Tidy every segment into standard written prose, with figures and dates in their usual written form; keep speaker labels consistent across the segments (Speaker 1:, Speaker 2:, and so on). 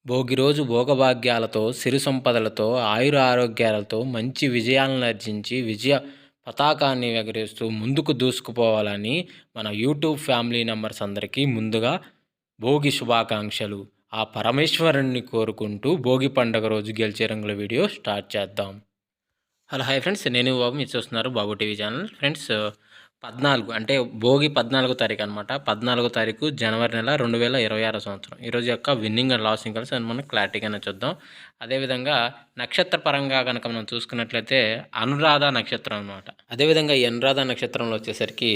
Speaker 1: భోగి రోజు భోగభాగ్యాలతో, సిరి సంపదలతో, ఆయుర ఆరోగ్యాలతో మంచి విజయాలనర్జించి, విజయ పతాకాన్ని ఎగరేస్తూ ముందుకు దూసుకుపోవాలని మన యూట్యూబ్ ఫ్యామిలీ మెంబర్స్ అందరికీ ముందుగా భోగి శుభాకాంక్షలు. ఆ పరమేశ్వరుణ్ణి కోరుకుంటూ భోగి పండుగ రోజు గెలిచే రంగుల వీడియో స్టార్ట్ చేద్దాం. హలో హాయ్ ఫ్రెండ్స్, నేను బాబు, మీరు చూస్తున్నారు బాబు టీవీ ఛానల్. ఫ్రెండ్స్, 14 అంటే భోగి 14 తారీఖు అనమాట. 14 తారీఖు జనవరి నెల 2026 సంవత్సరం. ఈరోజు యొక్క విన్నింగ్ అండ్ లాసింగ్ కలిసి మనం క్లారిటీగానే చూద్దాం. అదేవిధంగా నక్షత్ర పరంగా కనుక మనం చూసుకున్నట్లయితే అనురాధ నక్షత్రం అనమాట. అదేవిధంగా ఈ అనురాధ నక్షత్రంలో వచ్చేసరికి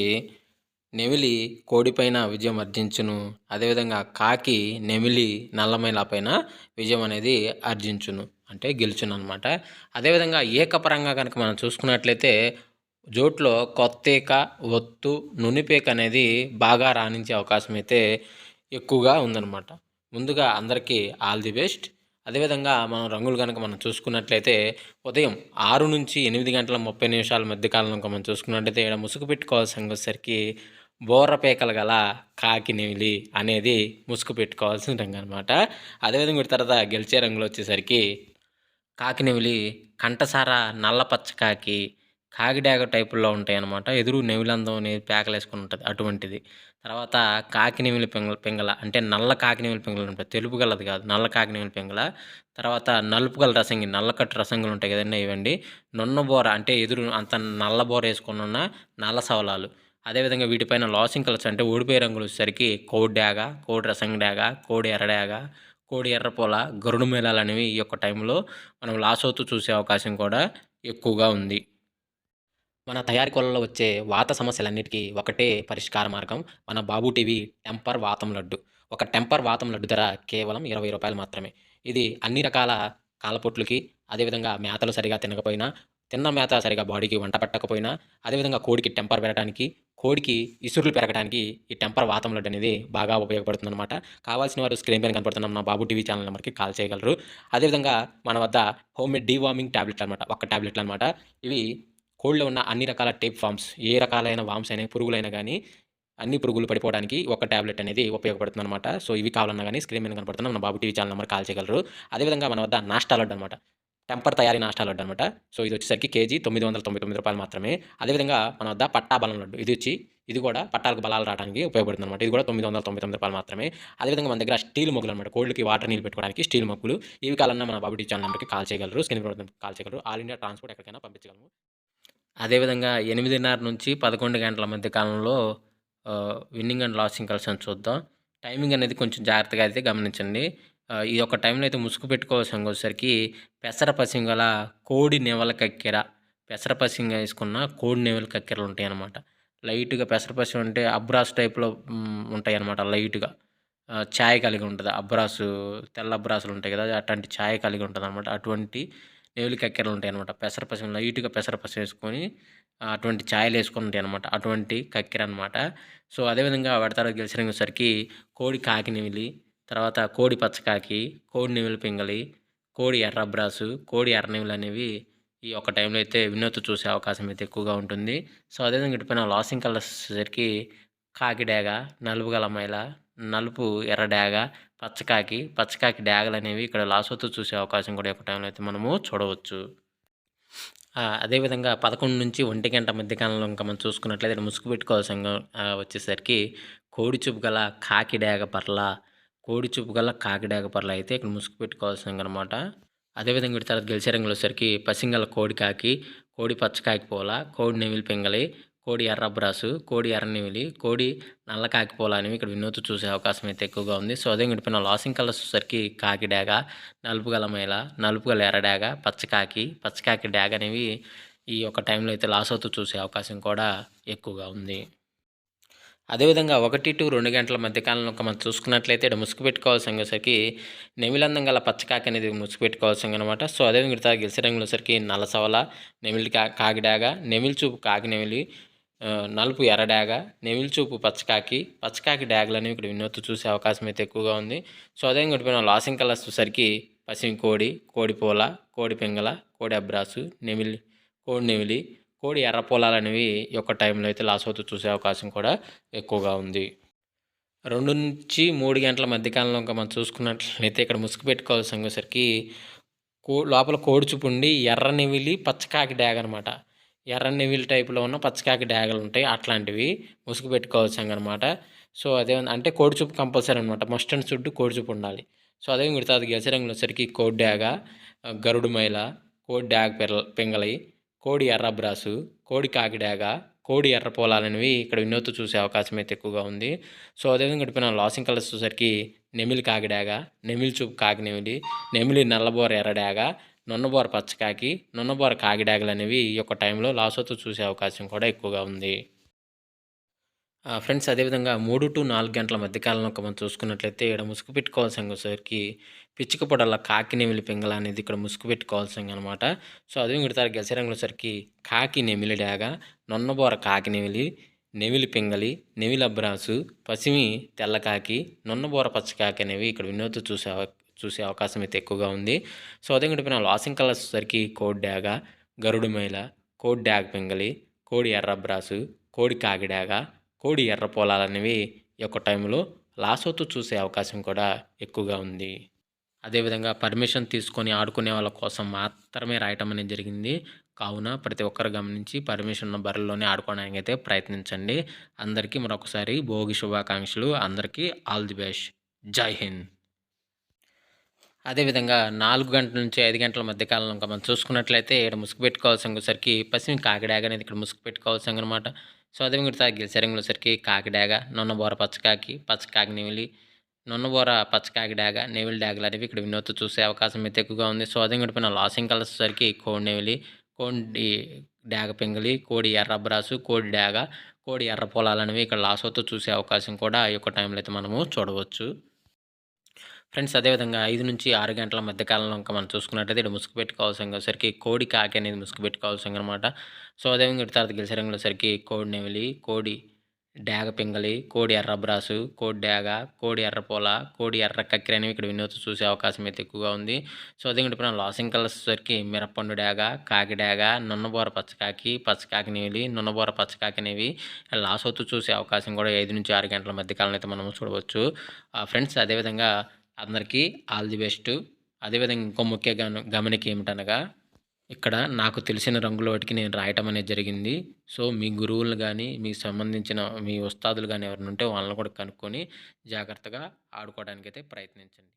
Speaker 1: నెమిలి కోడిపైన విజయం అర్జించును, అదేవిధంగా కాకి నెమిలి నల్లమైల పైన విజయం అనేది అర్జించును, అంటే గెలుచును అనమాట. అదేవిధంగా ఏకపరంగా కనుక మనం చూసుకున్నట్లయితే జోట్లో కొత్తేక, ఒత్తు, నునిపేక అనేది బాగా రాణించే అవకాశం అయితే ఎక్కువగా ఉందన్నమాట. ముందుగా అందరికీ ఆల్ ది బెస్ట్. అదేవిధంగా మనం రంగులు కనుక మనం చూసుకున్నట్లయితే ఉదయం 6 నుంచి 8 గంటల 30 నిమిషాల మధ్య కాలంలో మనం చూసుకున్నట్లయితే ఇక్కడ ముసుగు పెట్టుకోవాల్సిన వచ్చేసరికి బోర్రపేకలు గల కాకి నెమిలి అనేది ముసుగు పెట్టుకోవాల్సిన రంగు అనమాట. అదేవిధంగా తర్వాత గెలిచే రంగులు వచ్చేసరికి కాకి నెమిలి కంఠసార నల్ల పచ్చ కాకి కాకిడాగ టైపుల్లో ఉంటాయి అన్నమాట. ఎదురు నెమిలందం అనేది పేకలేసుకుని ఉంటుంది, అటువంటిది. తర్వాత కాకి నెమిలి పింగళ అంటే నల్ల కాకి నెమిలి పింగళ ఉంటుంది, తెలుపు గలది కాదు, నల్ల కాకి నెమిలి పింగళ. తర్వాత నలుపు గల రసంగి, నల్లకట్టు రసంగులు ఉంటాయి కదండి, ఇవ్వండి. నున్న బోర అంటే ఎదురు అంత నల్ల బోర వేసుకుని ఉన్న నల్ల సవలాలు. అదేవిధంగా వీటిపైన లాసింగ్ కలర్స్ అంటే ఓడిపోయే రంగులు వచ్చేసరికి కోడి డాగ, కోడి రసంగి డాగ, కోడి ఎర్రడాగ, కోడి ఎర్రపోల, గరుడు మేళాలు అనేవి ఈ యొక్క టైంలో మనం లాస్ అవుతూ చూసే అవకాశం కూడా ఎక్కువగా ఉంది. మన తయారీ కొలలో వచ్చే వాత సమస్యలన్నిటికీ ఒకటే పరిష్కార మార్గం, మన బాబు టీవీ టెంపర్ వాతం లడ్డు. ఒక టెంపర్ వాతం లడ్డు ధర కేవలం 20 రూపాయలు మాత్రమే. ఇది అన్ని రకాల కాలపొట్లకి, అదేవిధంగా మేతలు సరిగా తినకపోయినా, తిన్న మేత సరిగా బాడీకి వంట పట్టకపోయినా, అదేవిధంగా కోడికి టెంపర్ పెరగడానికి, కోడికి ఇసురులు పెరగడానికి ఈ టెంపర్ వాతం లడ్డు అనేది బాగా ఉపయోగపడుతుందన్నమాట. కావాల్సిన వారు స్క్రీన్ పైన కనపడుతున్న మన బాబు టీవీ ఛానల్ నెంబర్కి కాల్ చేయగలరు. అదేవిధంగా మన వద్ద హోమ్మేడ్ డీవార్మింగ్ టాబ్లెట్లు అనమాట, ఒక్క టాబ్లెట్లు అనమాట. ఇవి కోడిలో ఉన్న అన్ని రకాల టేప్ వామ్స్, ఏ రకాలైన వామ్స్ అయినా పురుగులైనా కానీ అన్ని పురుగులు పడిపోవడానికి ఒక టాబ్లెట్ అనేది ఉపయోగపడుతుంది అనమాట. సో ఇవి కావాలన్నా కానీ స్క్రీన్ మీద కనపడుతున్న మన బాబు టీవీ ఛానల్ నెంబర్ కాల్ చేయగలరు. అదేవిధంగా మన వద్ద నాష్టా లడ్డు అనమాట, టెంపర్ తయారీ నాష్టా లడ్డు అనమాట. సో ఇది వచ్చేసరికి కేజీ 999 రూపాయలు మాత్రమే. అదేవిధంగా మన వద్ద పట్టా బలం లడ్డు, ఇది కూడా పట్టాలకు బలాలు రావడానికి ఉపయోగపడుతుంది అనమాట. ఇది కూడా 999 రూపాయలు మాత్రమే. అదేవిధంగా మన దగ్గర స్టీల్ మొగ్గులు అనమాట, కోళ్ళకి వాటర్ నీళ్ళు పెట్టుకోవడానికి స్టీల్ మొగ్గులు. ఇవి కావాలన్నా మన బాబు టీవీ ఛానల్ నెంబర్కి కాల్ చేయగలరు, స్క్రీన్ మీద కాల్ చేయగలరు. ఆల్ ఇండియా ట్రాన్స్పోర్ట్ ఎక్కడికైనా పంపించగలము. అదేవిధంగా 8:30 నుంచి 11 గంటల మధ్య కాలంలో విన్నింగ్ అండ్ లాసింగ్ కలిసి చూద్దాం. టైమింగ్ అనేది కొంచెం జాగ్రత్తగా అయితే గమనించండి. ఈ యొక్క టైంలో అయితే ముసుగు పెట్టుకోవాల్సిన వచ్చేసరికి పెసర పసింగల కోడి నెవల కక్కెర, పెసర పసింగ వేసుకున్న కోడి నెవల కక్కెరలు ఉంటాయి అన్నమాట. లైట్గా పెసర పసింగ అంటే అబ్రాస్ టైప్లో ఉంటాయి అన్నమాట. లైట్గా ఛాయ్ కలిగి ఉంటుంది, అబ్రాసు తెల్ల అబ్రాసులు ఉంటాయి కదా, అట్లాంటి ఛాయ్ కలిగి ఉంటుంది అనమాట. అటువంటి నెవిలి కక్కెరలు ఉంటాయి అనమాట. పెసర పసం లైట్గా పెసర పసం వేసుకొని అటువంటి ఛాయలు వేసుకొని ఉంటాయి అనమాట, అటువంటి కక్కెర అనమాట. సో అదేవిధంగా వాటి తర్వాత గెలిచినసరికి కోడి కాకి నెమిలి, తర్వాత కోడి పచ్చకాకి, కోడి నెమిలి పింగళి, కోడి ఎర్ర అబ్రాసు, కోడి ఎర్ర నెమిలి అనేవి ఈ యొక్క టైంలో అయితే వినోద్ చూసే అవకాశం అయితే ఎక్కువగా ఉంటుంది. సో అదేవిధంగా ఇటుపైన లాసింగ్ కలర్స్ వచ్చేసరికి కాకి డాగ, నలుపు గల మైల, నలుపు ఎర్ర డాగ, పచ్చకాకి డాగలు అనేవి ఇక్కడ లాస్ అవుతూ చూసే అవకాశం కూడా ఒక టైంలో అయితే మనము చూడవచ్చు. అదేవిధంగా 11 నుంచి 1 గంట మధ్య కాలంలో ఇంకా మనం చూసుకున్నట్లయితే ముసుగు పెట్టుకోవాల్సిన వచ్చేసరికి కోడి చూపు గల కాకి డాగ పర్ల అయితే ఇక్కడ ముసుగు పెట్టుకోవాల్సిన అనమాట. అదేవిధంగా వీటి తర్వాత గెలిచే రంగులు వచ్చేసరికి పసింగల కోడి కాకి, కోడి పచ్చకాకి పోల, కోడి నెమిలి పింగళి, కోడి ఎర్ర అబ్రాసు, కోడి ఎర్ర నెమిలి, కోడి నల్ల కాకి పోల అనేవి ఇక్కడ వినోద్ చూసే అవకాశం అయితే ఎక్కువగా ఉంది. సో అదే వీటిపైన లాసింగ్ కలర్స్ వచ్చేసరికి కాకి డాగ, నలుపు గల మైల, నలుపు గల ఎర్ర డాగ, పచ్చకాకి డాగ అనేవి ఈ యొక్క టైంలో అయితే లాస్ అవుతూ చూసే అవకాశం కూడా ఎక్కువగా ఉంది. అదేవిధంగా 1 to 2 గంటల మధ్య కాలంలో మనం చూసుకున్నట్లయితే ఇక్కడ ముసుగు పెట్టుకోవాల్సిన సరికి నెమిలందం గల పచ్చకాకి అనేది ముసుగు పెట్టుకోవాల్సింది అనమాట. సో అదేవిధంగా గెలిచే రంగులో సరికి నల్ల సవల, నెమిలి కాకిడాగ, నెమిలి చూపు కాకి నెమిలి, నలుపు ఎర్రడాగ, నెమిలి చూపు పచ్చకాకి డాగలు అనేవి ఇక్కడ వినోద్ చూసే అవకాశం అయితే ఎక్కువగా ఉంది. సో అదేవిధంగా లాసింగ్ కలర్స్ సరికి పసిమి కోడి, కోడి పోల, కోడి పింగళ, కోడి అబ్రాసు, కోడి నెమిలి, కోడి ఎర్ర పొలాలు అనేవి ఈ యొక్క టైంలో అయితే లాస్ అవుతూ చూసే అవకాశం కూడా ఎక్కువగా ఉంది. 2-3 గంటల మధ్య కాలంలో ఇంకా మనం చూసుకున్నట్లయితే ఇక్కడ ముసుగు పెట్టుకోవాల్సొచ్చేసరికి లోపల కోడిచుపు ఉండి ఎర్ర నెమిలి, పచ్చకాకి డ్యాగ అనమాట. ఎర్ర నెమిలి టైప్‌లో ఉన్న పచ్చకాకి డ్యాగలుంటాయి. అట్లాంటివి ముసుగు పెట్టుకోవాల్సిందనమాట. సో, అదే అంటే కోడిచుపు కంపల్సరీ అనమాట. మస్ట్ అండ్ షుడ్ కోడిచుపు ఉండాలి. సో, అదే మిగతాది గెలిసే రంగులొచ్చేసరికి కోడి డ్యాగ, గరుడు మైల, కోడి డ్యాగ పింగళి, కోడి ఎర్రబ్రాసు, కోడి కాకి డ్యాగ, కోడి ఎర్ర పోలాలనేవి ఇక్కడ వినూత్న చూసే అవకాశం అయితే ఎక్కువగా ఉంది. సో, అదేవిధంగా ఇటుపైన లాసింగ్ కలర్స్ చూసేసరికి నెమిలి కాకి డ్యాగ, నెమిలి చూపు కాకి నెమిలి, నెమిలి నల్లబోర ఎర్ర డ్యాగ, నున్నబోర పచ్చకాకి, నున్నబోర కాకి డ్యాగలనేవి ఈ యొక్క టైంలో లాసోతో చూసే అవకాశం కూడా ఎక్కువగా ఉంది. ఫ్రెండ్స్ అదేవిధంగా 3-4 గంటల మధ్య కాలంలో మనం చూసుకున్నట్లయితే ఇక్కడ ముసుగు పెట్టుకోవాల్సరికి పిచ్చుక పొడల కాకి నెమిలి పింగళ అనేది ఇక్కడ ముసుగు పెట్టుకోవాల్సిందనమాట. సో, అదే మిగతాది గెలిసే రంగులసరికి కాకి నెమిలి డ్యాగ, నొన్నబోర కాకి నెమిలి, నెమిలి పింగళి, నెమిలి అబ్రాసు, పసిమి తెల్లకాకి, నున్నబోర పచ్చకాకి అనేవి ఇక్కడ వినూత్న చూసే అవకాశం అయితే ఎక్కువగా ఉంది. సో, అదే విధంగా లాసింగ్ కలర్స్ వచ్చేసరికి కోడి డ్యాగ, గరుడు మైల, కోడి డ్యాగ పింగళి, కోడి ఎర్రబ్రాసు, కోడి కాకి డ్యాగ, కోడి ఎర్ర పొలాలనేవి ఈ యొక్క టైంలో లాసోతో చూసే అవకాశం కూడా ఎక్కువగా ఉంది. అదేవిధంగా పర్మిషన్ తీసుకొని ఆడుకునే వాళ్ళ కోసం మాత్రమే రాయటం అనేది జరిగింది. కావున ప్రతి ఒక్కరు గమనించి పర్మిషన్ ఉన్న బరుల్లోనే ఆడుకోవడానికి అయితే ప్రయత్నించండి. అందరికీ మరొకసారి భోగి శుభాకాంక్షలు. అందరికీ ఆల్ ది బెస్ట్. జై హింద్. అదేవిధంగా 4 గంటల నుంచి 5 గంటల మధ్య కాలంలో ఇంకా మనం చూసుకున్నట్లయితే ఇక్కడ ముసుగు పెట్టుకోవాల్సరికి పసిమి కాకి డ్యాగ అనేది ఇక్కడ ముసుగు పెట్టుకోవాల్సిందనమాట. సో, అదే మిగతా గెలిసే రంగులసరికి కాకి డ్యాగ, నున్నబోర పచ్చకాకి, పచ్చకాకి నెమిలి, నున్నబోర పచ్చకాకి డ్యాగ, నెమిలి డ్యాగలు అనేవి ఇక్కడ వినూత్న చూసే అవకాశం అయితే ఎక్కువగా ఉంది. సో, అదే విధంగా లాసింగ్ కలర్స్ వచ్చేసరికి కోడి నెమిలి, కోడి డ్యాగ పింగళి, కోడి ఎర్రబ్రాసు, కోడి డ్యాగ, కోడి ఎర్ర పొలాలనేవి ఇక్కడ లాసోతో చూసే అవకాశం కూడా ఈ యొక్క టైంలో అయితే మనము చూడవచ్చు. ఫ్రెండ్స్ అదేవిధంగా 5-6 గంటల మధ్య కాలంలో ఇంకా మనం చూసుకున్నట్టయితే ఇక్కడ ముసుగు పెట్టుకోవాల్సరికి కోడి కాకి అనేది ముసుగు పెట్టుకోవాల్సిందనమాట. సో, అదేవిధంగా తర్వాత గెలిసే రంగులసరికి కోడి నెమిలి, కోడి డ్యాగ పింగళి, కోడి ఎర్రబ్రాసు, కోడి డ్యాగ, కోడి ఎర్రపోల, కోడి ఎర్ర కక్కెర అనేవి ఇక్కడ వినూత్న చూసే అవకాశం అయితే ఎక్కువగా ఉంది. సో, అదేవిధంగా ఇప్పుడు లాసింగ్ కలర్స్ వచ్చేసరికి మిరపండు డ్యాగ, కాకి డ్యాగ, నున్నబోర పచ్చకాకి, పచ్చకాకి నెమిలి, నున్నబోర పచ్చకాకి అనేవి లాసోతూ చూసే అవకాశం కూడా 5-6 గంటల మధ్య కాలంలో అయితే మనం చూడవచ్చు. ఫ్రెండ్స్ అదేవిధంగా అందరికీ ఆల్ ది బెస్ట్. అదేవిధంగా ఇంకో ముఖ్య గమనిక ఏమిటనగా ఇక్కడ నాకు తెలిసిన రంగుల వాటికి నేను రాయటం అనేది జరిగింది. సో, మీ గురువులు గానీ, మీకు సంబంధించిన మీ ఉస్తాదులు గానీ ఎవరైనా ఉంటే వాళ్ళని కూడా కనుక్కొని జాగ్రత్తగా ఆడుకోవడానికైతే ప్రయత్నించండి.